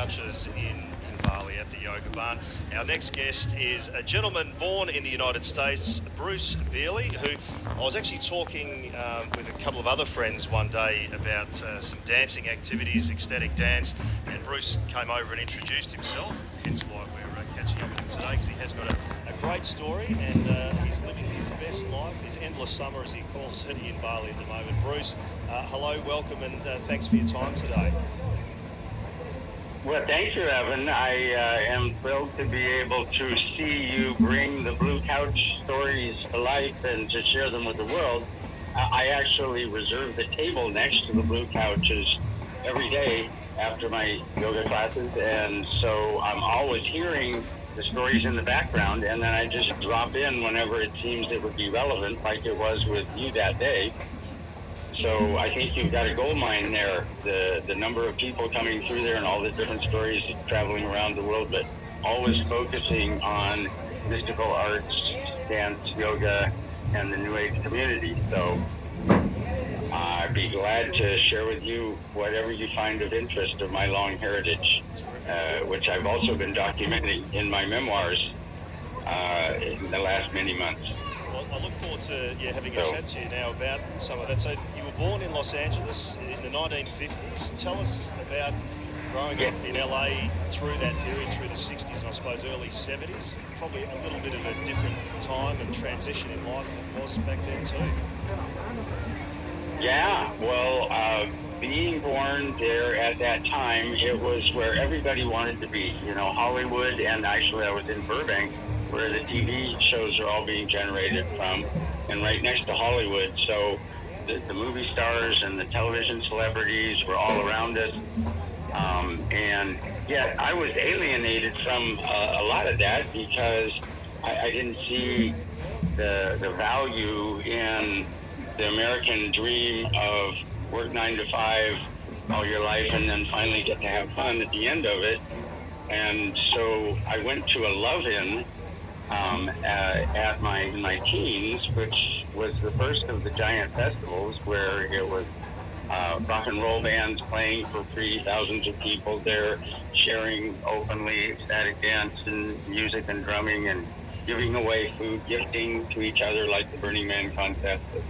couches in Bali at the Yoga Barn. Our next guest is a gentleman born in the United States, Bruce Beeley, who I was actually talking with a couple of other friends one day about some dancing activities, ecstatic dance, and Bruce came over and introduced himself, hence why we're catching up with him today, because he has got a great story and he's living his best life, his endless summer as he calls it, in Bali at the moment. Bruce, hello, welcome, and thanks for your time today. Well, thank you, Evan. I am thrilled to be able to see you bring the Blue Couch stories to life and to share them with the world. I actually reserve the table next to the Blue Couches every day after my yoga classes, and so I'm always hearing the stories in the background, and then I just drop in whenever it seems it would be relevant, like it was with you that day. So I think you've got a gold mine there, the number of people coming through there and all the different stories traveling around the world, but always focusing on mystical arts, dance, yoga, and the New Age community. So I'd be glad to share with you whatever you find of interest of my long heritage, which I've also been documenting in my memoirs in the last many months. Well, I look forward to having a chat to you now about some of that. So you were born in Los Angeles in the 1950s. Tell us about growing up in LA through that period, through the 60s and I suppose early 70s. Probably a little bit of a different time and transition in life it was back then too. Yeah, well, being born there at that time, it was where everybody wanted to be. You know, Hollywood, and actually I was in Burbank, where the TV shows are all being generated from, and right next to Hollywood. So the movie stars and the television celebrities were all around us. And yet I was alienated from a lot of that because I didn't see the value in the American dream of work 9 to 5 all your life and then finally get to have fun at the end of it. And so I went to a love-in at my teens, which was the first of the giant festivals where it was rock and roll bands playing for free, thousands of people there sharing openly ecstatic dance and music and drumming and giving away food, gifting to each other like the Burning Man contest of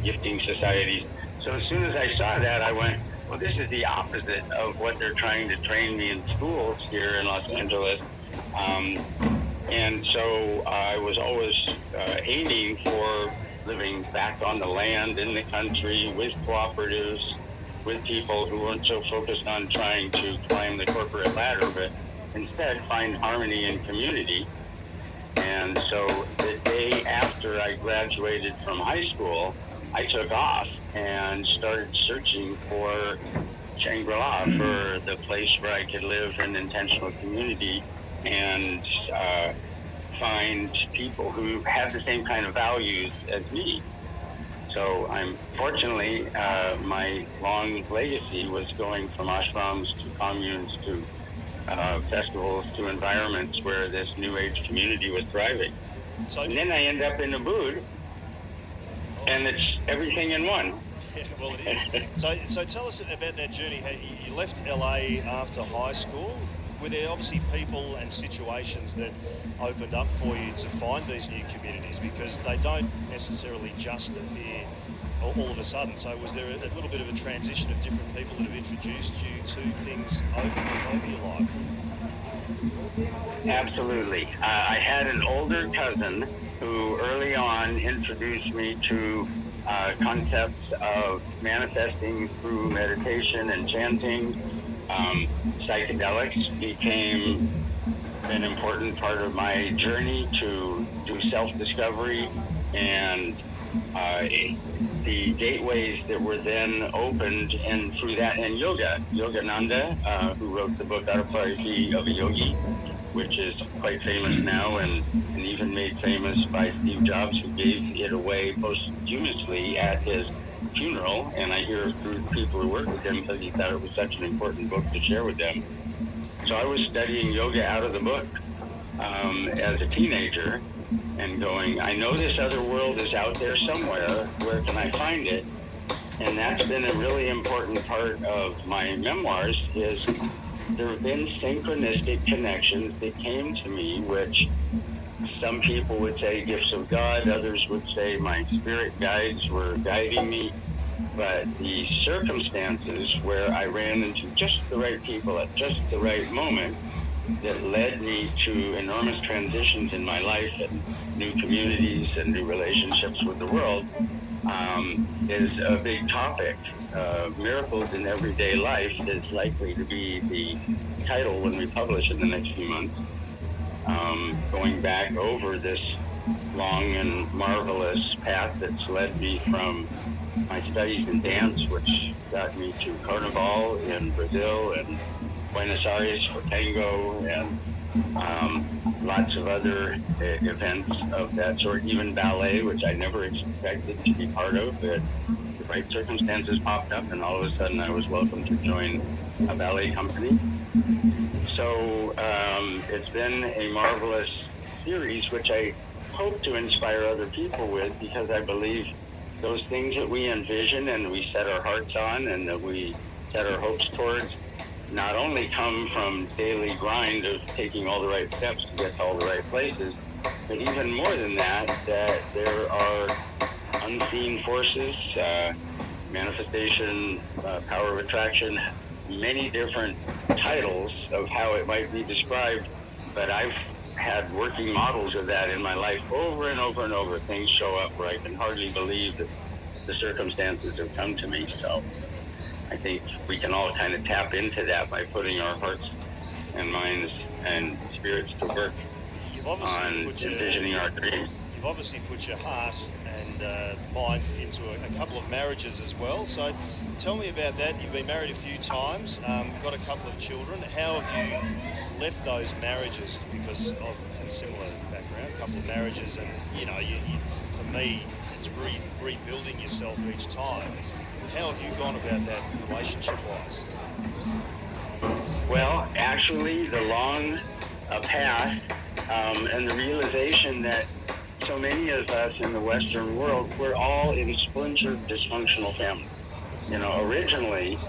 gifting societies. So as soon as I saw that, I went, well, this is the opposite of what they're trying to train me in schools here in Los Angeles. And so I was always aiming for living back on the land in the country with cooperatives, with people who weren't so focused on trying to climb the corporate ladder, but instead find harmony and community. And so the day after I graduated from high school, I took off and started searching for Shangri-La, for the place where I could live in intentional community and find people who have the same kind of values as me. So I'm fortunately, my long legacy was going from ashrams to communes to festivals to environments where this New Age community was thriving. And then I end up in Ubud, and it's everything in one. Yeah, well, it is. So tell us about that journey. You left LA after high school. Were there obviously people and situations that opened up for you to find these new communities, because they don't necessarily just appear all of a sudden? So was there a little bit of a transition of different people that have introduced you to things over your life? Absolutely. I had an older cousin who early on introduced me to concepts of manifesting through meditation and chanting. Psychedelics became an important part of my journey to do self-discovery, and the gateways that were then opened and through that, and Yogananda, who wrote the book Autobiography of a Yogi, which is quite famous now and even made famous by Steve Jobs, who gave it away posthumously at his funeral. And I hear through people who work with him because he thought it was such an important book to share with them. So I was studying yoga out of the book as a teenager and going, I know this other world is out there somewhere. Where can I find it? And that's been a really important part of my memoirs, is there have been synchronistic connections that came to me, which some people would say gifts of God, others would say my spirit guides were guiding me. But the circumstances where I ran into just the right people at just the right moment that led me to enormous transitions in my life and new communities and new relationships with the world is a big topic. Miracles in Everyday Life is likely to be the title when we publish in the next few months. Going back over this long and marvelous path that's led me from my studies in dance, which got me to Carnival in Brazil and Buenos Aires for tango and lots of other events of that sort, even ballet, which I never expected to be part of, but the right circumstances popped up and all of a sudden I was welcome to join a ballet company. So it's been a marvelous series, which I hope to inspire other people with, because I believe those things that we envision and we set our hearts on and that we set our hopes towards not only come from daily grind of taking all the right steps to get to all the right places, but even more than that, that there are unseen forces, manifestation, power of attraction, many different titles of how it might be described, but I've had working models of that in my life over and over and over. Things show up where I can hardly believe that the circumstances have come to me. So I think we can all kind of tap into that by putting our hearts and minds and spirits to work on envisioning our dreams. You've obviously put your heart and mind into a couple of marriages as well. So tell me about that. You've been married a few times, got a couple of children. How have you left those marriages? Because of a similar background, a couple of marriages, and you know, for me, it's rebuilding yourself each time. How have you gone about that relationship-wise? Well, actually, the long path and the realization that so many of us in the Western world, we're all in splintered, dysfunctional families. You know, originally,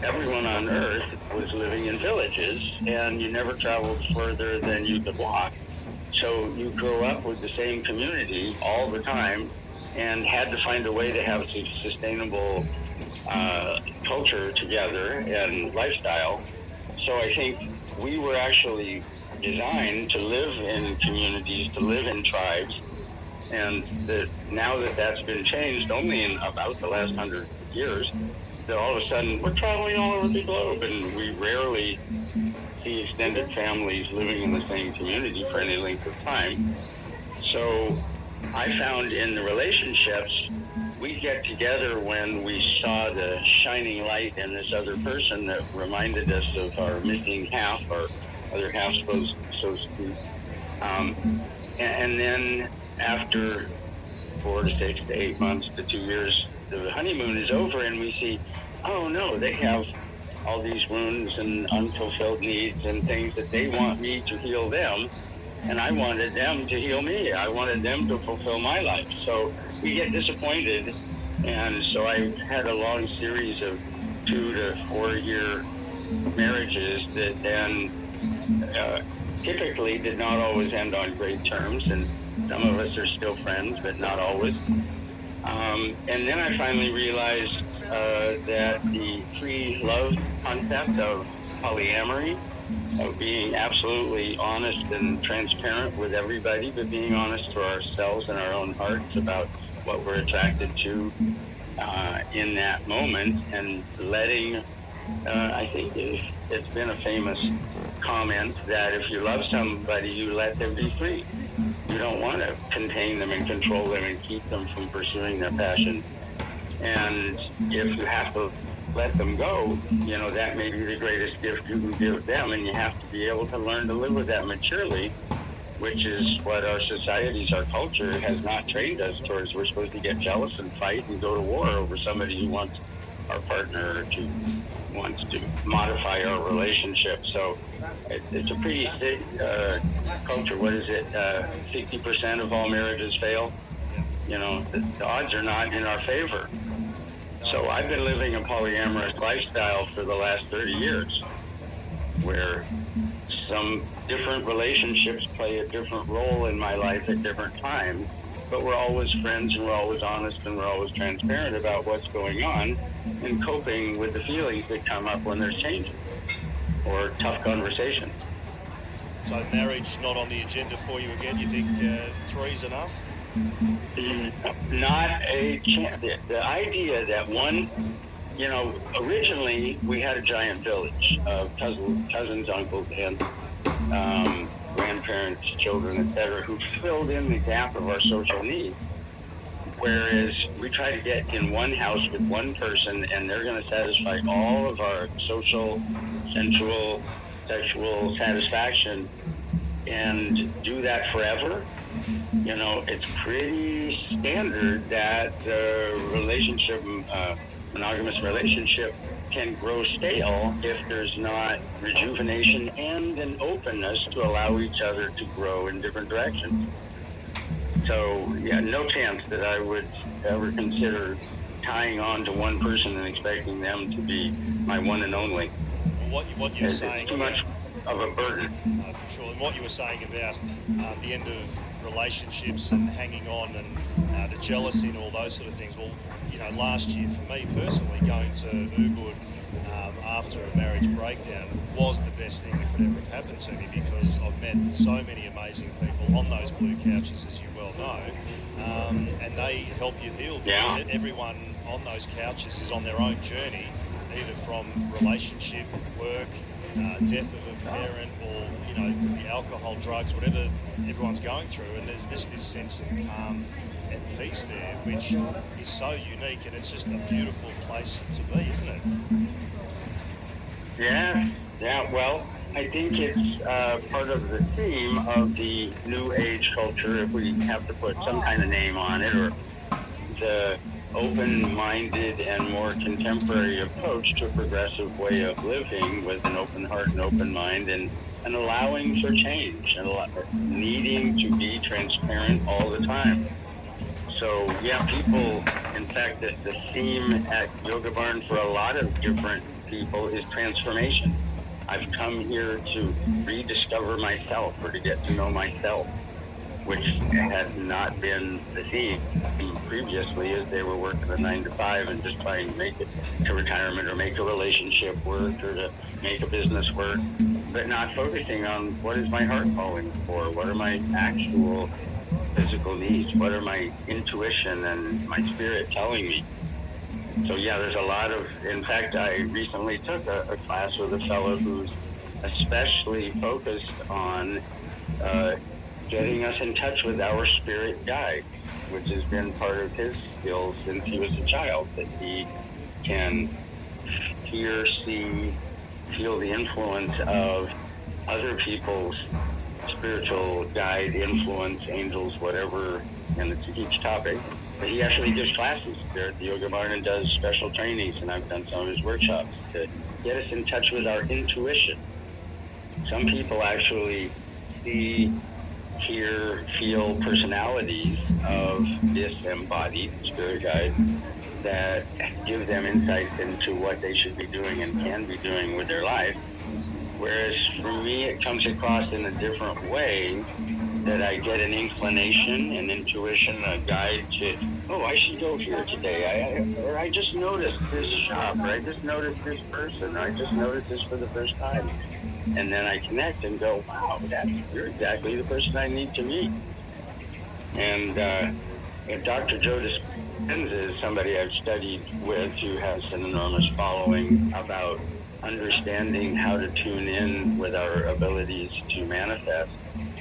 everyone on Earth was living in villages, and you never traveled further than you could walk. So you grow up with the same community all the time and had to find a way to have sustainable culture together and lifestyle. So I think we were actually designed to live in communities, to live in tribes, and now that that's been changed only in about the last 100 years, that all of a sudden we're traveling all over the globe, and we rarely see extended families living in the same community for any length of time. So I found in the relationships, we get together when we saw the shining light in this other person that reminded us of our missing half, our other half, so to speak. And then after 4 to 6 to 8 months to 2 years, the honeymoon is over, and we see, oh no, they have all these wounds and unfulfilled needs and things that they want me to heal them, and I wanted them to heal me. I wanted them to fulfill my life. So we get disappointed, and so I had a long series of 2 to 4 year marriages that then typically did not always end on great terms, and some of us are still friends, but not always. And then I finally realized that the free love concept of polyamory, of being absolutely honest and transparent with everybody, but being honest to ourselves and our own hearts about what we're attracted to in that moment, and letting, I think it's been a famous comment that if you love somebody, you let them be free. You don't want to contain them and control them and keep them from pursuing their passion. And if you have to let them go, you know, that may be the greatest gift you can give them, and you have to be able to learn to live with that maturely, which is what our societies, our culture has not trained us towards. We're supposed to get jealous and fight and go to war over somebody who wants our partner to wants to modify our relationship. So it's a pretty thick culture. What is it? 60% of all marriages fail. You know, the odds are not in our favor. So I've been living a polyamorous lifestyle for the last 30 years. where some different relationships play a different role in my life at different times, but we're always friends and we're always honest and we're always transparent about what's going on and coping with the feelings that come up when there's changes or tough conversations. So marriage not on the agenda for you again? You think three's enough? Not a chance. The idea that one, originally we had a giant village of cousins, uncles, and grandparents, children, etc., who filled in the gap of our social needs. Whereas we try to get in one house with one person, and they're going to satisfy all of our social, sensual, sexual satisfaction, and do that forever. It's pretty standard that monogamous relationship can grow stale if there's not rejuvenation and an openness to allow each other to grow in different directions. So, no chance that I would ever consider tying on to one person and expecting them to be my one and only. What you're saying... It's too much of a burden. For sure. And what you were saying about the end of relationships and hanging on and the jealousy and all those sort of things. Well, last year for me personally, going to Ubud after a marriage breakdown was the best thing that could ever have happened to me, because I've met so many amazing people on those blue couches, as you well know, and they help you heal, because everyone on those couches is on their own journey, either from relationship, work, death of a parent, or it could be alcohol, drugs, whatever everyone's going through, and there's this sense of calm and peace there, which is so unique, and it's just a beautiful place to be, isn't it? Yeah. Well, I think it's part of the theme of the New Age culture, if we have to put some kind of name on it, or the open-minded and more contemporary approach to a progressive way of living with an open heart and open mind, and allowing for change, and needing to be transparent all the time. So, people, in fact, the theme at Yoga Barn for a lot of different people is transformation. I've come here to rediscover myself, or to get to know myself, which had not been the theme previously, as they were working a 9-to-5 and just trying to make it to retirement, or make a relationship work, or to make a business work, but not focusing on what is my heart calling for, what are my actual physical needs, what are my intuition and my spirit telling me. So there's a lot of, in fact, I recently took a class with a fellow who's especially focused on getting us in touch with our spirit guide, which has been part of his skills since he was a child, that he can hear, see, feel the influence of other people's spiritual guide, influence, angels, whatever, and it's a huge topic. But he actually gives classes there at the Yoga Barn and does special trainings, and I've done some of his workshops to get us in touch with our intuition. Some people actually see, hear, feel personalities of disembodied spirit guides that give them insights into what they should be doing and can be doing with their life. Whereas for me, it comes across in a different way, that I get an inclination, an intuition, a guide to, I should go here today. I just noticed this shop, or I just noticed this person, or I just noticed this for the first time. And then I connect and go, wow, you're exactly the person I need to meet. And Dr. Joe Dispenza is somebody I've studied with, who has an enormous following about understanding how to tune in with our abilities to manifest.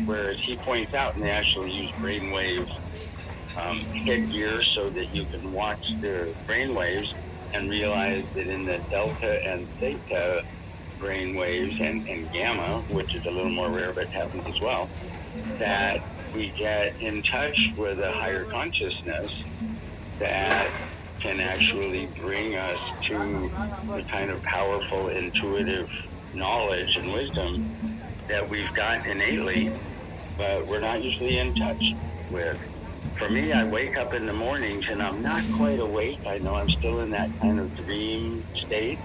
Whereas he points out, and they actually use brainwave headgear so that you can watch the brainwaves and realize that in the delta and theta brainwaves and gamma, which is a little more rare but happens as well, that we get in touch with a higher consciousness that can actually bring us to the kind of powerful, intuitive knowledge and wisdom that we've got innately, but we're not usually in touch with. For me, I wake up in the mornings and I'm not quite awake. I know I'm still in that kind of dream state,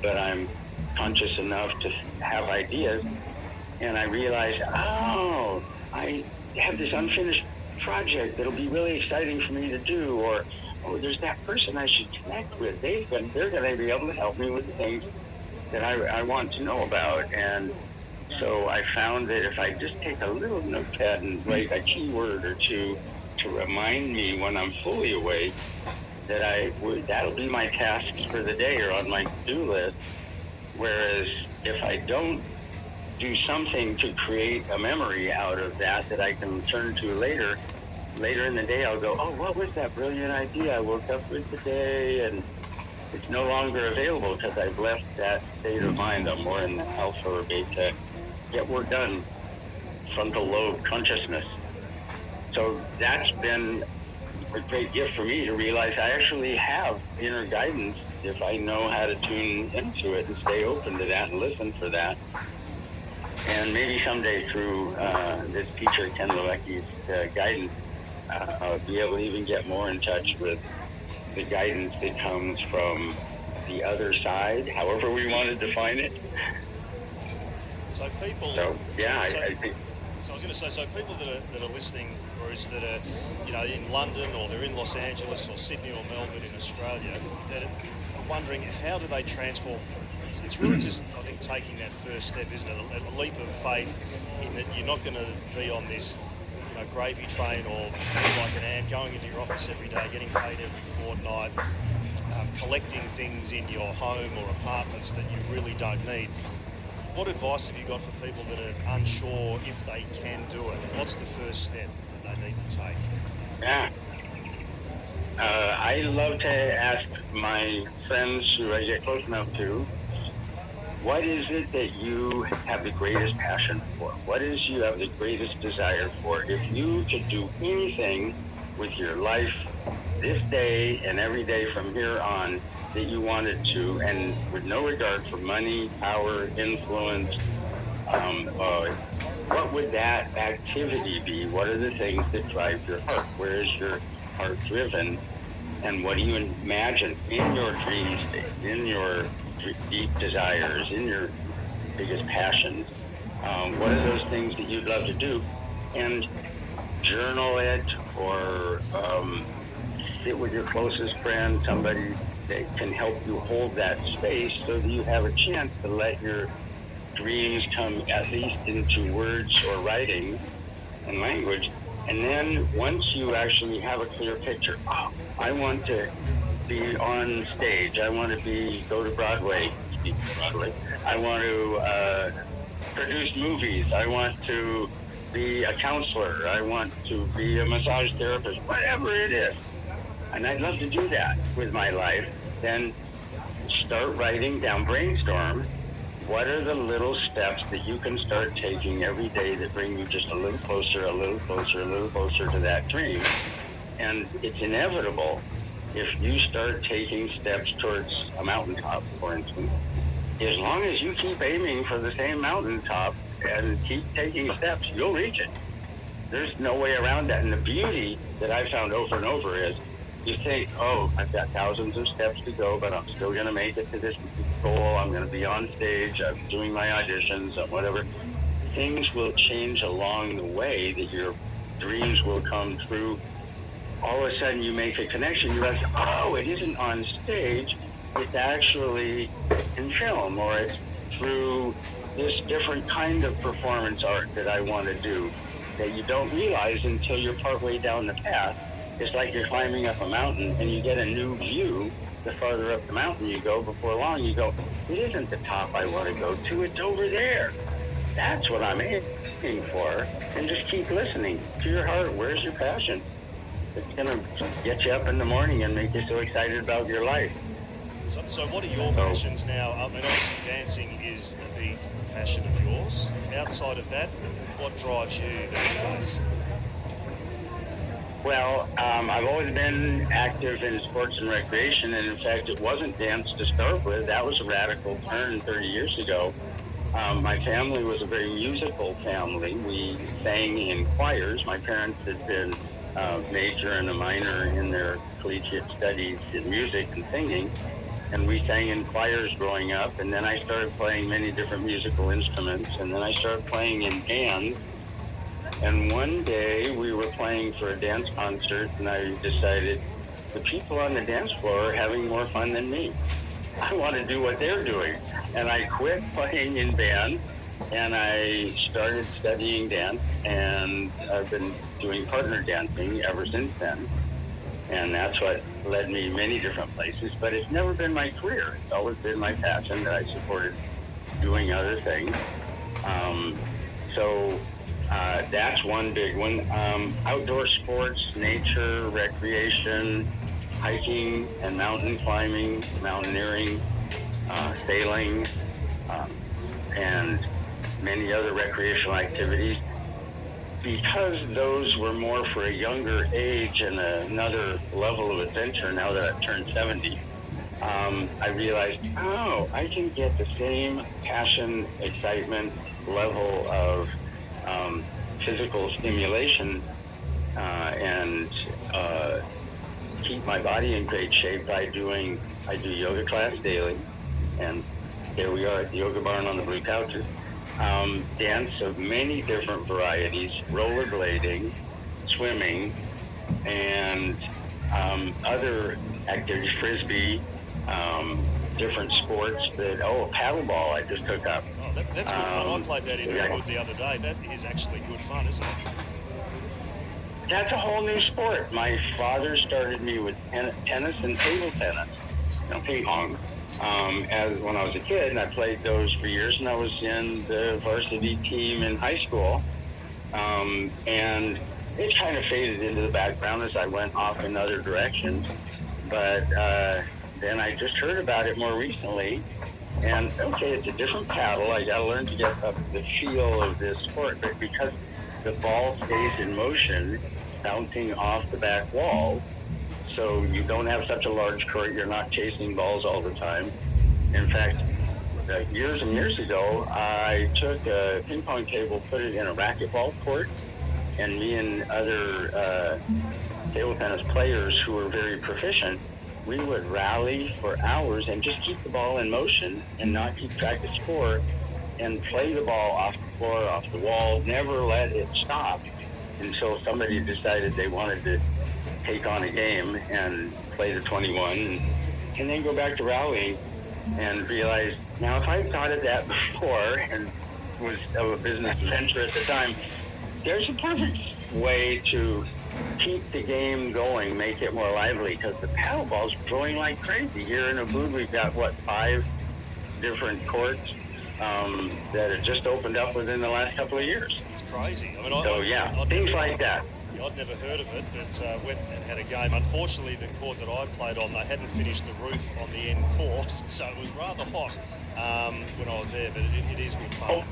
but I'm conscious enough to have ideas. And I realized, oh, I have this unfinished project that'll be really exciting for me to do, or oh, there's that person I should connect with. They're going to be able to help me with the things that I want to know about. And so I found that if I just take a little notepad and write a keyword or two to remind me when I'm fully awake, that'll be my tasks for the day or on my to-do list. Whereas if I don't do something to create a memory out of that I can turn to later in the day, I'll go, oh, what was that brilliant idea I woke up with today? And it's no longer available because I've left that state of mind. I'm more in the alpha or beta, get work done, frontal lobe consciousness. So that's been a great gift for me to realize I actually have inner guidance if I know how to tune into it and stay open to that and listen for that. And maybe someday through this teacher, Ken Lelecki's guidance, I'll be able to even get more in touch with the guidance that comes from the other side, however we want to define it. So people... I think... So I was going to say, so people that are listening, Bruce, that are, in London or they're in Los Angeles or Sydney or Melbourne in Australia, that are wondering how do they transform. It's really just, I think, taking that first step, isn't it? A leap of faith in that you're not going to be on this, gravy train or like an ant going into your office every day, getting paid every fortnight, collecting things in your home or apartments that you really don't need. What advice have you got for people that are unsure if they can do it? What's the first step that they need to take? Yeah. I love to ask my friends who I get close enough to, what is it that you have the greatest passion for? What is you have the greatest desire for? If you could do anything with your life this day and every day from here on that you wanted to, and with no regard for money, power, influence, what would that activity be? What are the things that drive your heart? Where is your heart driven? And what do you imagine in your dream state, in your deep desires, in your biggest passions? What are those things that you'd love to do? And journal it, or sit with your closest friend, somebody that can help you hold that space so that you have a chance to let your dreams come at least into words or writing and language. And then once you actually have a clear picture, I want to be on stage. I want to go to Broadway, speak to Broadway. I want to produce movies. I want to be a counselor. I want to be a massage therapist, whatever it is. And I'd love to do that with my life. Then start writing down, brainstorm. What are the little steps that you can start taking every day that bring you just a little closer, a little closer, a little closer to that dream? And it's inevitable if you start taking steps towards a mountaintop, for instance. As long as you keep aiming for the same mountaintop and keep taking steps, you'll reach it. There's no way around that. And the beauty that I've found over and over is you think, I've got thousands of steps to go, but I'm still going to make it to this goal. I'm going to be on stage. I'm doing my auditions, whatever. Things will change along the way, that your dreams will come true. All of a sudden you make a connection. You realize, it isn't on stage. It's actually in film, or it's through this different kind of performance art that I want to do, that you don't realize until you're partway down the path. It's like you're climbing up a mountain and you get a new view. The farther up the mountain you go, before long you go, it isn't the top I want to go to, it's over there. That's what I'm aiming for. And just keep listening to your heart. Where's your passion? It's going to get you up in the morning and make you so excited about your life. So what are your passions now? I mean, obviously dancing is a big passion of yours. Outside of that, what drives you these days? Well, I've always been active in sports and recreation, and in fact, it wasn't dance to start with. That was a radical turn 30 years ago. My family was a very musical family. We sang in choirs. My parents had been a major and a minor in their collegiate studies in music and singing. and we sang in choirs growing up, and then I started playing many different musical instruments, and then I started playing in bands. And one day we were playing for a dance concert, and I decided the people on the dance floor are having more fun than me. I want to do what they're doing. And I quit playing in band, and I started studying dance, and I've been doing partner dancing ever since then. And that's what led me many different places, but it's never been my career. It's always been my passion that I supported doing other things. That's one big one. Outdoor sports, nature, recreation, hiking and mountain climbing, mountaineering, sailing, and many other recreational activities. Because those were more for a younger age and another level of adventure, now that I've turned 70, I realized, I can get the same passion, excitement, level of physical stimulation and keep my body in great shape I do yoga class daily, and here we are at the yoga barn on the blue couches. Dance of many different varieties, rollerblading, swimming, and other activities, frisbee, different sports. Paddleball I just took up. Oh, that's good fun. I played that in Ubud the other day. That is actually good fun, isn't it? That's a whole new sport. My father started me with tennis and table tennis, ping pong. As when I was a kid, and I played those for years, and I was in the varsity team in high school, and it kind of faded into the background as I went off in other directions, but then I just heard about it more recently, and it's a different paddle. I got to learn to get up the feel of this sport, but because the ball stays in motion, bouncing off the back wall, so you don't have such a large court. You're not chasing balls all the time. In fact, years and years ago, I took a ping pong table, put it in a racquetball court, and me and other table tennis players who were very proficient, we would rally for hours and just keep the ball in motion and not keep track of score and play the ball off the floor, off the wall, never let it stop until somebody decided they wanted to take on a game and play the 21 and then go back to rallying and realize, now if I thought of that before and was a business venture at the time, there's a perfect way to keep the game going, make it more lively, because the paddleball's growing like crazy. Here in Ubud, we've got, 5 different courts that have just opened up within the last couple of years. It's crazy. I mean, things like that. I'd never heard of it, but went and had a game. Unfortunately, the court that I played on, they hadn't finished the roof on the end court, so it was rather hot when I was there, but it is good fun.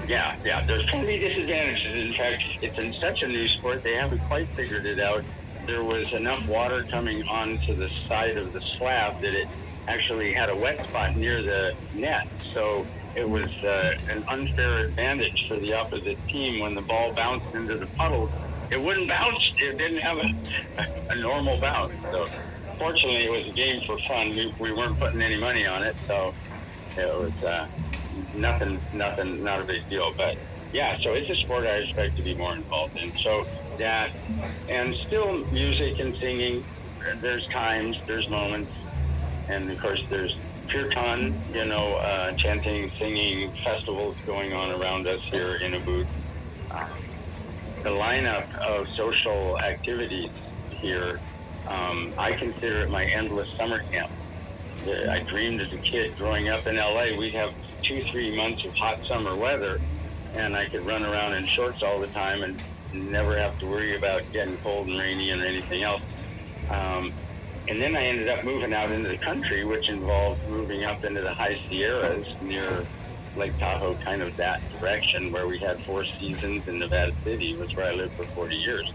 Yeah, there's plenty of disadvantages. In fact, it's in such a new sport, they haven't quite figured it out. There was enough water coming onto the side of the slab that it actually had a wet spot near the net, so it was an unfair advantage for the opposite team. When the ball bounced into the puddle, it wouldn't bounce. It didn't have a normal bounce. So fortunately, it was a game for fun. We weren't putting any money on it, so it was nothing, not a big deal. But yeah, so it's a sport I expect to be more involved in. So that, and still music and singing. There's times, there's moments, and of course there's kirtan, chanting, singing festivals going on around us here in Ubud. The lineup of social activities here, I consider it my endless summer camp. I dreamed as a kid growing up in LA, we'd have 2-3 months of hot summer weather, and I could run around in shorts all the time and never have to worry about getting cold and rainy and anything else. And then I ended up moving out into the country, which involved moving up into the high Sierras near Lake Tahoe, kind of that direction, where we had 4 seasons in Nevada City, was where I lived for 40 years.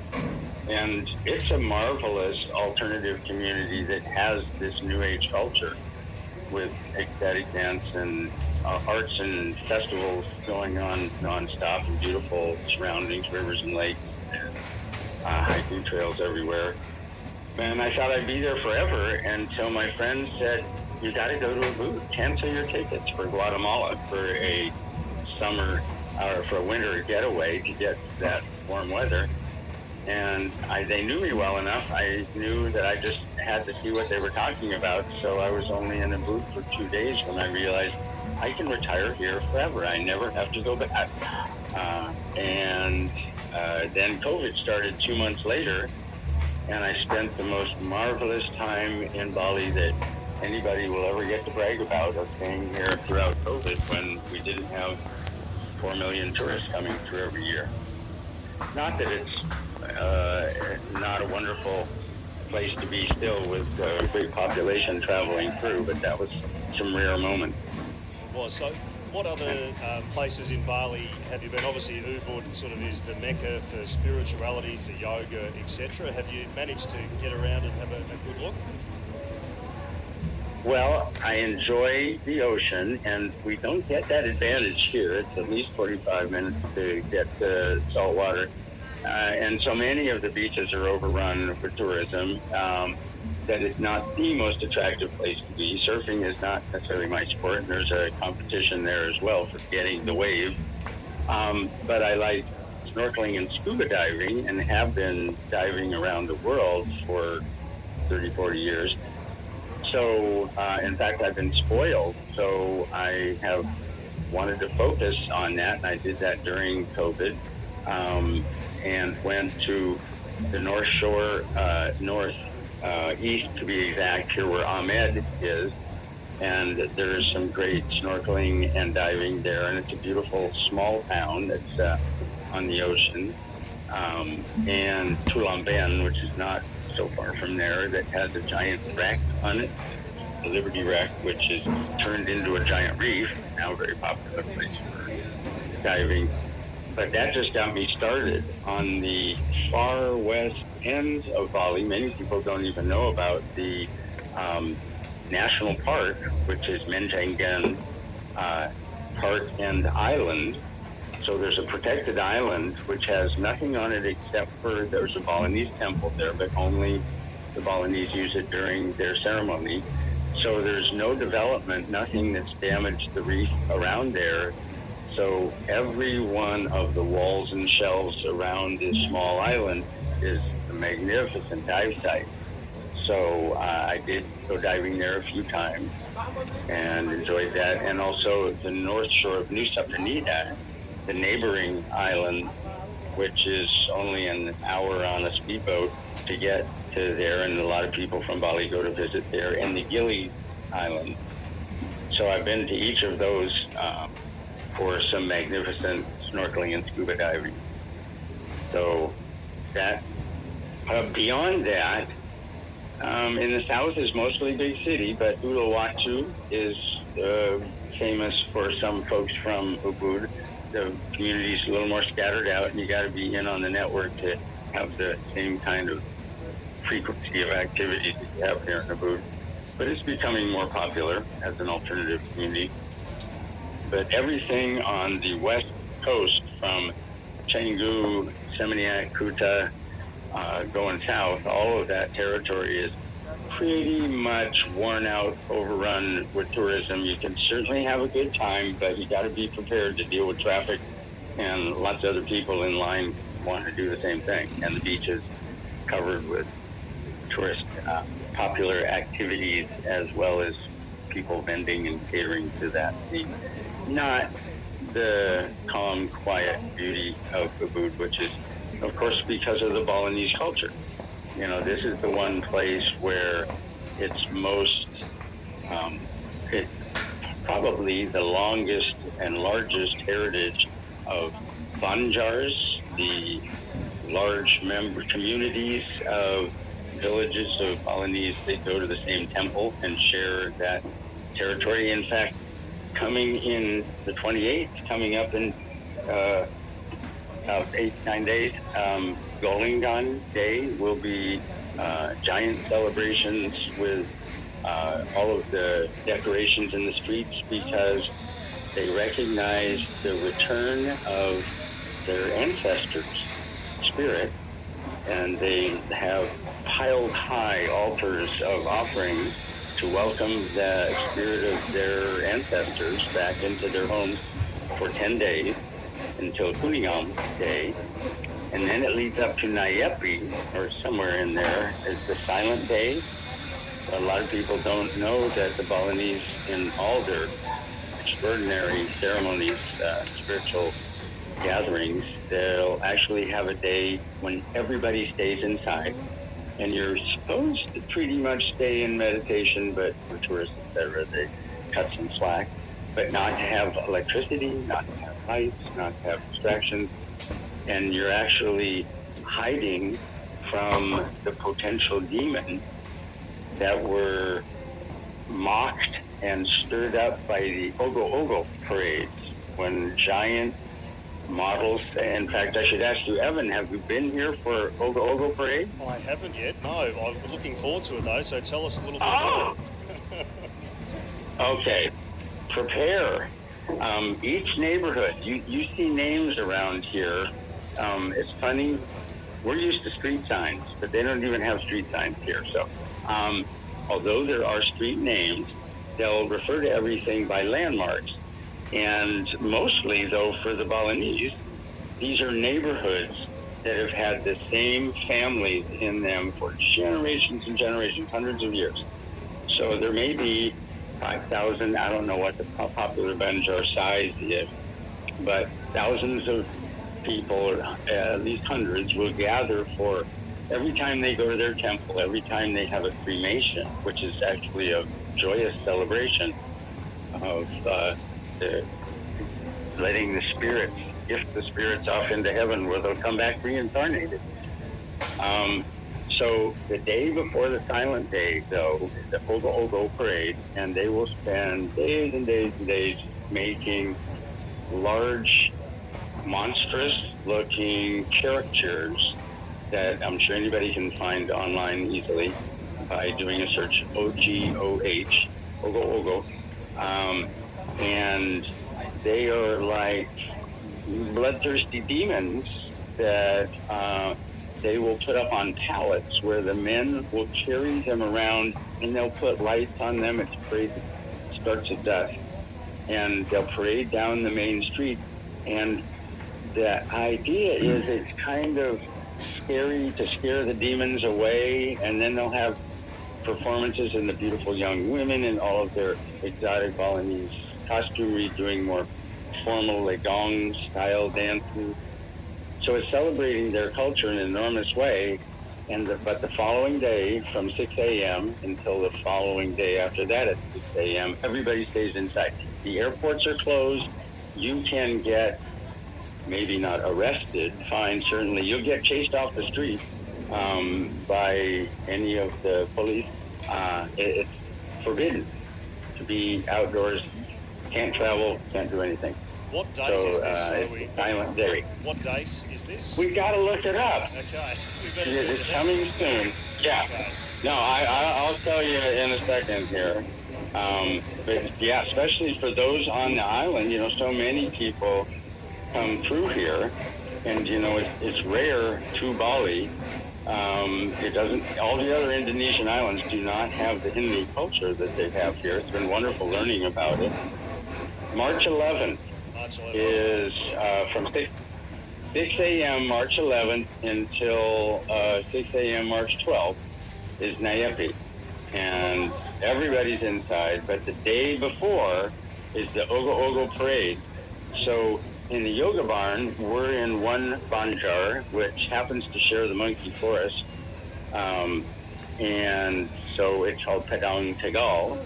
And it's a marvelous alternative community that has this New Age culture with ecstatic dance and arts and festivals going on nonstop, and beautiful surroundings, rivers and lakes, and hiking trails everywhere. And I thought I'd be there forever until my friend said, you got to go to Ubud. Cancel your tickets for Guatemala for a summer or for a winter getaway to get that warm weather. And they knew me well enough. I knew that I just had to see what they were talking about. So I was only in Ubud for 2 days when I realized I can retire here forever. I never have to go back. And then COVID started 2 months later, and I spent the most marvelous time in Bali that anybody will ever get to brag about, of staying here throughout COVID when we didn't have 4 million tourists coming through every year. Not that it's not a wonderful place to be still with a great population traveling through, but that was some rare moment. Was. So what other places in Bali have you been? Obviously Ubud sort of is the mecca for spirituality, for yoga, etc. Have you managed to get around and have a good look? Well, I enjoy the ocean, and we don't get that advantage here. It's at least 45 minutes to get to salt water. And so many of the beaches are overrun for tourism. That it's not the most attractive place to be. Surfing is not necessarily my sport, and there's a competition there as well for getting the wave. But I like snorkeling and scuba diving, and have been diving around the world for 30, 40 years. So, in fact, I've been spoiled. So I have wanted to focus on that, and I did that during COVID, and went to the North Shore, east to be exact, here where Ahmed is. And there's some great snorkeling and diving there, and it's a beautiful small town that's on the ocean. And Tulamben, which is not so far from there, that has a giant wreck on it, the Liberty Wreck, which is turned into a giant reef, now a very popular place for diving. But that just got me started on the far west end of Bali. Many people don't even know about the national park, which is Menjangan Park and Island. So there's a protected island which has nothing on it except for there's a Balinese temple there, but only the Balinese use it during their ceremony. So there's no development, nothing that's damaged the reef around there. So every one of the walls and shelves around this small island is a magnificent dive site. So I did go diving there a few times and enjoyed that. And also the north shore of Nusa Penida, the neighboring island, which is only an hour on a speedboat to get to there, and a lot of people from Bali go to visit there, and the Gili Island. So I've been to each of those for some magnificent snorkeling and scuba diving. So that, beyond that, in the south is mostly big city, but Uluwatu is famous for some folks from Ubud. The community's a little more scattered out, and you got to be in on the network to have the same kind of frequency of activities that you have here in Ubud. But it's becoming more popular as an alternative community. But everything on the west coast, from Canggu, Seminyak, Kuta, going south, all of that territory is pretty much worn out, overrun with tourism. You can certainly have a good time, but you got to be prepared to deal with traffic, and lots of other people in line want to do the same thing. And the beach is covered with tourist popular activities, as well as people vending and catering to that scene. Not the calm, quiet beauty of Ubud, which is, of course, because of the Balinese culture. You know, this is the one place where it's most, it's probably the longest and largest heritage of Banjars, the large member communities of villages of Balinese that go to the same temple and share that territory. In fact, coming in the 28th, coming up in about 8-9 days, Golingan Day will be giant celebrations with all of the decorations in the streets, because they recognize the return of their ancestors' spirit, and they have piled high altars of offerings to welcome the spirit of their ancestors back into their homes for 10 days until Kuningam Day. And then it leads up to Nayepi, or somewhere in there, is the Silent Day. A lot of people don't know that the Balinese, in all their extraordinary ceremonies, spiritual gatherings, they'll actually have a day when everybody stays inside. And you're supposed to pretty much stay in meditation, but for tourists, etc., they cut some slack. But not to have electricity, not to have lights, not to have distractions. And you're actually hiding from the potential demons that were mocked and stirred up by the Ogo Ogo parades when giant models. In fact, I should ask you, Evan, have you been here for Ogo Ogo parade? I haven't yet, no. I'm looking forward to it, though, so tell us a little bit more. Okay. Prepare. Each neighborhood, you see names around here. It's funny, we're used to street signs, but they don't even have street signs here. So, although there are street names, they'll refer to everything by landmarks. And mostly, though, for the Balinese, these are neighborhoods that have had the same families in them for generations and generations, hundreds of years. So there may be 5,000, I don't know what the popular Banjar size is, but thousands of people, at least hundreds, will gather for every time they go to their temple, every time they have a cremation, which is actually a joyous celebration of letting the spirits, gift the spirits off into heaven where they'll come back reincarnated. So the day before the Silent Day, though, is the Ogo Ogo parade, and they will spend days and days and days making large, monstrous-looking caricatures that I'm sure anybody can find online easily by doing a search, O-G-O-H, Ogo Ogo. And they are like bloodthirsty demons that they will put up on pallets where the men will carry them around, and they'll put lights on them. It's parade starts at dusk, and they'll parade down the main street. And the idea is it's kind of scary to scare the demons away, and then they'll have performances in the beautiful young women in all of their exotic Balinese costumery doing more formal legong style dances. So it's celebrating their culture in an enormous way. But the following day, from 6 a.m. until the following day after that at 6 a.m., everybody stays inside. The airports are closed. You can get, maybe not arrested, fined, certainly. You'll get chased off the street by any of the police. It's forbidden to be outdoors. Can't travel, can't do anything. What date is this? Silent Day. What date is this? We've got to look it up. Okay. It's coming soon. Yeah. Okay. No, I'll tell you in a second here. But yeah, especially for those on the island, so many people come through here, and it's rare to Bali. It doesn't. All the other Indonesian islands do not have the Hindu culture that they have here. It's been wonderful learning about it. March 11th is from 6 a.m. March 11th until 6 a.m. March 12th is Nayepi, and everybody's inside. But the day before is the Ogo Ogo parade. So in the yoga barn, we're in one banjar, which happens to share the monkey forest, and so it's called Padang Tegal.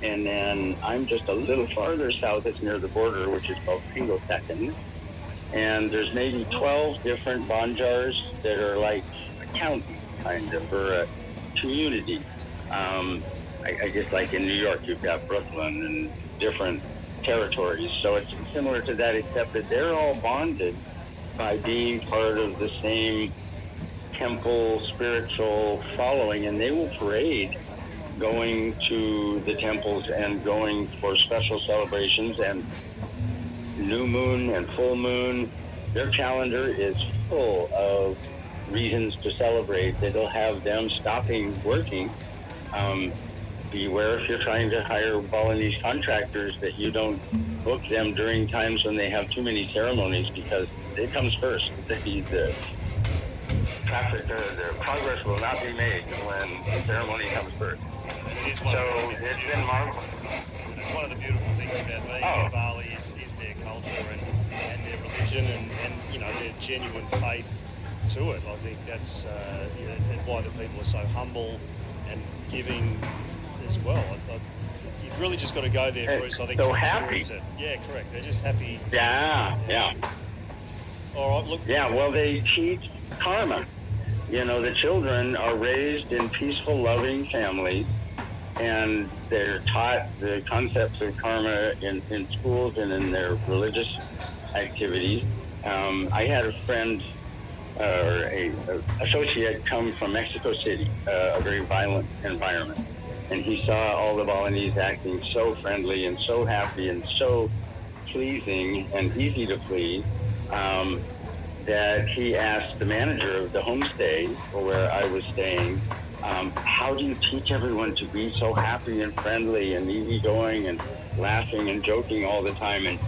And then I'm just a little farther south. It's near the border, which is called Pingotekan. And there's maybe 12 different banjars that are like a county, kind of, or a community. I guess like in New York, you've got Brooklyn and different territories. So it's similar to that, except that they're all bonded by being part of the same temple spiritual following, and they will parade going to the temples and going for special celebrations and new moon and full moon. Their calendar is full of reasons to celebrate that'll have them stopping working. Beware if you're trying to hire Balinese contractors that you don't book them during times when they have too many ceremonies, because it comes first. The traffic, the progress will not be made when the ceremony comes first. And it is So it's been marvelous. It's one of the beautiful things about being in Bali is their culture and their religion and you know, their genuine faith to it. I think that's you know, and why the people are so humble and giving as well. You've really just got to go there, Bruce. I think so to happy. experience it. Yeah, correct. They're just happy. Yeah. All right, look. Yeah, well, they teach karma. You know, the children are raised in peaceful, loving families, and they're taught the concepts of karma in schools and in their religious activities. I had a friend or a associate come from Mexico City, a very violent environment, and he saw all the Balinese acting so friendly and so happy and so pleasing and easy to please, that he asked the manager of the homestay where I was staying, how do you teach everyone to be so happy and friendly and easygoing and laughing and joking all the time? And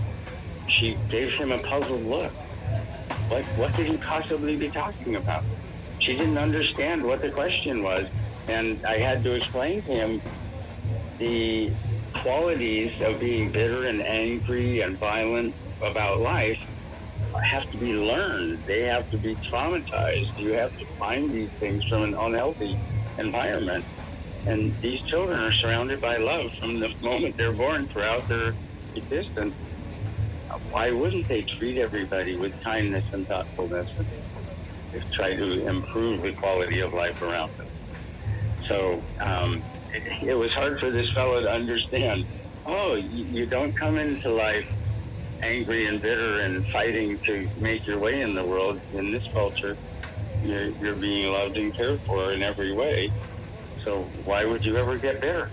she gave him a puzzled look. What could he possibly be talking about? She didn't understand what the question was. And I had to explain to him the qualities of being bitter and angry and violent about life have to be learned. They have to be traumatized. You have to find these things from an unhealthy environment. And these children are surrounded by love from the moment they're born throughout their existence. Why wouldn't they treat everybody with kindness and thoughtfulness and try to improve the quality of life around them? So it was hard for this fellow to understand, you don't come into life angry and bitter and fighting to make your way in the world. In this culture, you're being loved and cared for in every way. So why would you ever get bitter?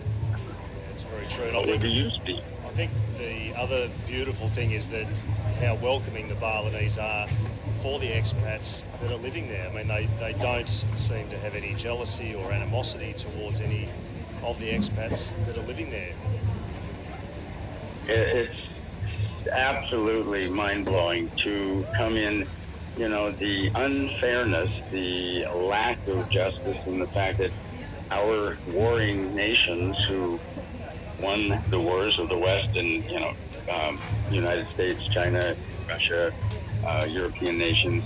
That's very true. And What would you used to be? I think the other beautiful thing is that how welcoming the Balinese are for the expats that are living there. I mean, they don't seem to have any jealousy or animosity towards any of the expats that are living there. It's absolutely mind-blowing to come in, you know, the unfairness, the lack of justice, and the fact that our warring nations who won the wars of the West and, you know, United States, China, Russia, European nations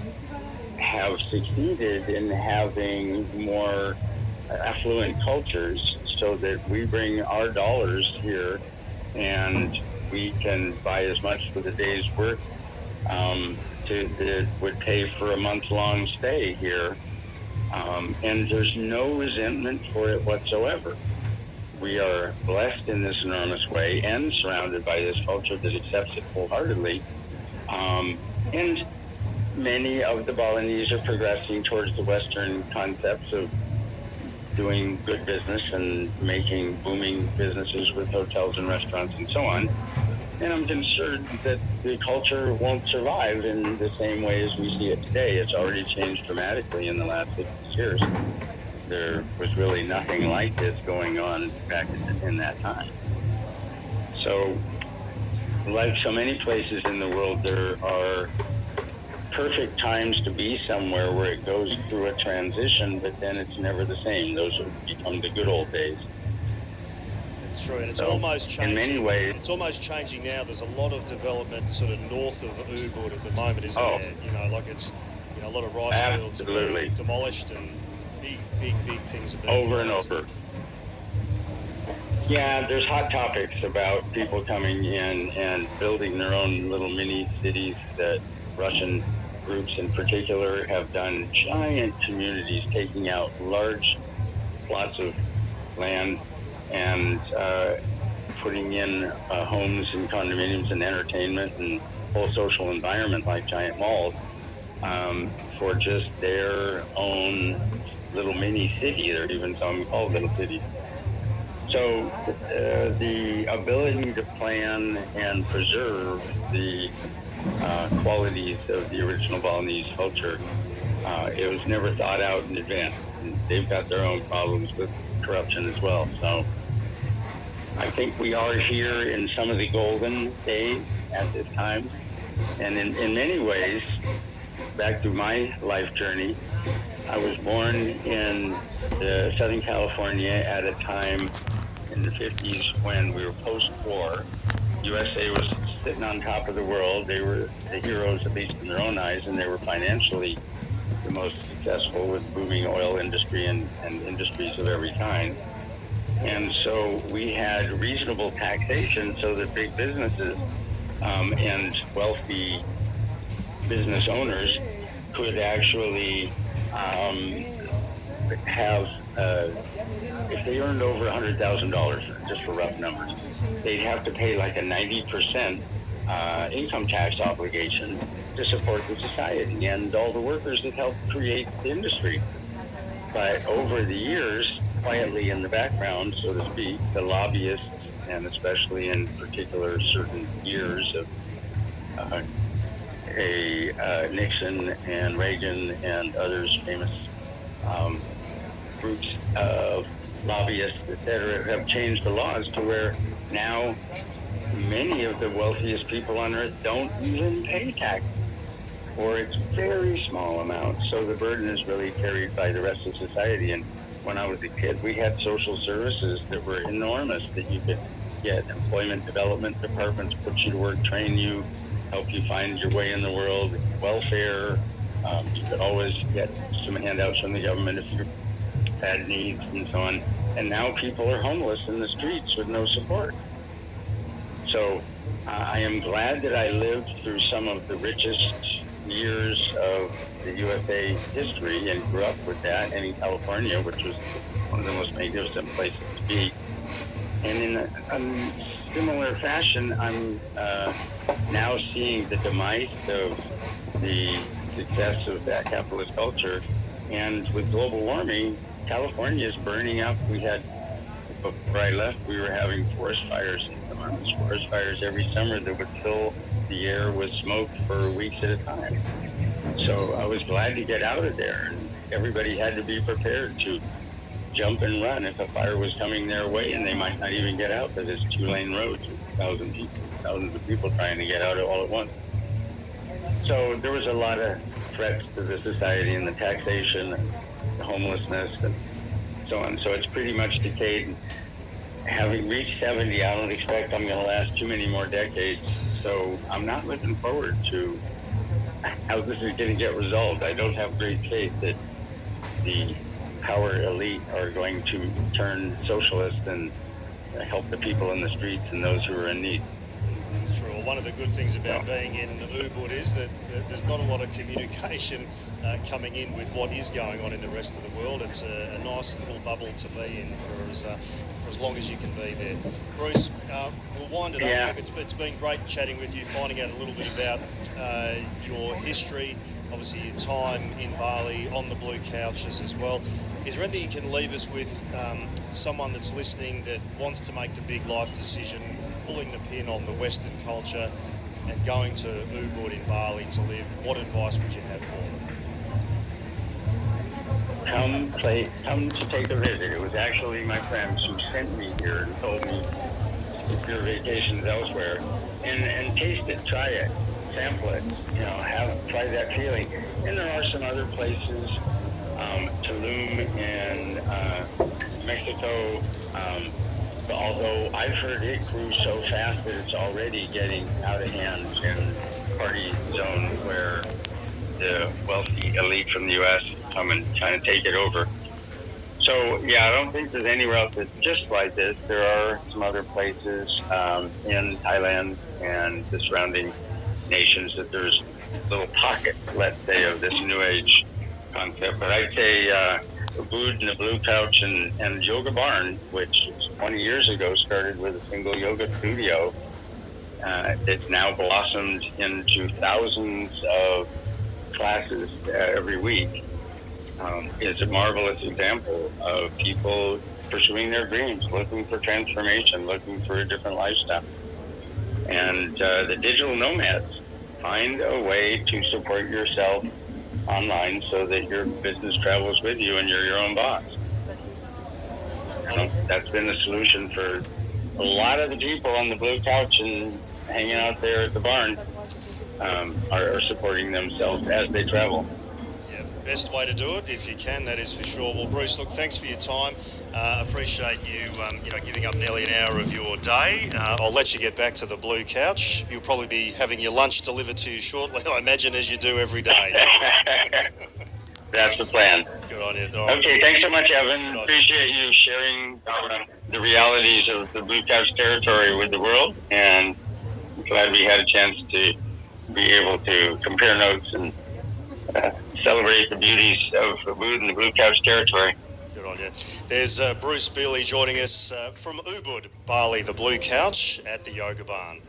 have succeeded in having more affluent cultures so that we bring our dollars here and we can buy as much for the day's work that would pay for a month-long stay here. And there's no resentment for it whatsoever. We are blessed in this enormous way and surrounded by this culture that accepts it wholeheartedly. And many of the Balinese are progressing towards the Western concepts of doing good business and making booming businesses with hotels and restaurants and so on. And I'm concerned that the culture won't survive in the same way as we see it today. It's already changed dramatically in the last 50 years. There was really nothing like this going on back in that time. So, like so many places in the world, there are perfect times to be somewhere where it goes through a transition, but then it's never the same. Those have become the good old days. That's true, and it's almost changing. In many ways. It's almost changing now. There's a lot of development sort of north of Ubud at the moment, isn't there? You know, like it's, you know, a lot of rice fields are being demolished and big things are being over and over. Yeah, there's hot topics about people coming in and building their own little mini cities. That Russian groups in particular have done giant communities, taking out large plots of land and putting in homes and condominiums and entertainment and whole social environment like giant malls for just their own little mini city. There are even some called little cities. So the ability to plan and preserve the qualities of the original Balinese culture It was never thought out in advance. And they've got their own problems with corruption as well. So I think we are here in some of the golden days at this time. And in many ways, back to my life journey, I was born in Southern California at a time in the 50s when we were post-war. USA was sitting on top of the world. They were the heroes, at least in their own eyes, and they were financially the most successful with booming oil industry and industries of every kind. And so we had reasonable taxation so that big businesses and wealthy business owners could actually have, if they earned over $100,000, just for rough numbers, they'd have to pay like a 90% income tax obligation to support the society and all the workers that helped create the industry. But over the years, quietly in the background, so to speak, the lobbyists, and especially in particular certain years of Nixon and Reagan and others famous groups of lobbyists, et cetera, have changed the laws to where now many of the wealthiest people on earth don't even pay tax, or it's very small amounts. So the burden is really carried by the rest of society. And when I was a kid, we had social services that were enormous that you could get. Employment development departments put you to work, train you, help you find your way in the world. Welfare, you could always get some handouts from the government if you had needs and so on. And now people are homeless in the streets with no support. So I am glad that I lived through some of the richest years of the USA history and grew up with that, and in California, which was one of the most magnificent places to be. And in a similar fashion, I'm now seeing the demise of the success of that capitalist culture. And with global warming, California is burning up. We had, before I left, we were having forest fires, forest fires every summer that would fill the air with smoke for weeks at a time. So I was glad to get out of there, and everybody had to be prepared to jump and run if a fire was coming their way, and they might not even get out because it's 2-lane roads with thousands of people trying to get out all at once. So there was a lot of threats to the society and the taxation and the homelessness and so on. So it's pretty much decayed. Having reached 70, I don't expect I'm going to last too many more decades. So I'm not looking forward to how this is going to get resolved. I don't have great faith that the power elite are going to turn socialist and help the people in the streets and those who are in need. Sure. Well, one of the good things about being in Ubud is that there's not a lot of communication coming in with what is going on in the rest of the world. It's a nice little bubble to be in for as long as you can be there. Bruce, we'll wind it up. It's been great chatting with you, finding out a little bit about your history, obviously your time in Bali, on the blue couches as well. Is there anything you can leave us with, someone that's listening that wants to make the big life decision, pulling the pin on the Western culture and going to Ubud in Bali to live? What advice would you have for them? Come to take a visit. It was actually my friends who sent me here and told me your vacations elsewhere, and taste it, try it, sample it, try that feeling. And there are some other places, Tulum in Mexico, although I've heard it grew so fast that it's already getting out of hand in party zone where the wealthy elite from the U.S. come and kind of take it over. So, I don't think there's anywhere else that's just like this. There are some other places in Thailand and the surrounding nations that there's little pockets, let's say, of this New Age concept. But I'd say Ubud and the Blue Couch and Yoga Barn, which 20 years ago started with a single yoga studio, it's now blossomed into thousands of classes every week, is a marvelous example of people pursuing their dreams, looking for transformation, looking for a different lifestyle. And the digital nomads, find a way to support yourself online so that your business travels with you and you're your own boss. That's been the solution for a lot of the people on the blue couch and hanging out there at the barn are supporting themselves as they travel. Yeah, best way to do it, if you can, that is for sure. Well, Bruce, look, thanks for your time. Appreciate you, giving up nearly an hour of your day. I'll let you get back to the blue couch. You'll probably be having your lunch delivered to you shortly, I imagine, as you do every day. That's the plan. Good on you. All right. Okay, thanks so much, Evan. Appreciate you sharing the realities of the blue couch territory with the world, and I'm glad we had a chance to be able to compare notes and celebrate the beauties of Ubud and the blue couch territory. Good on you. There's Bruce Beeley joining us from Ubud, Bali, the blue couch at the yoga barn.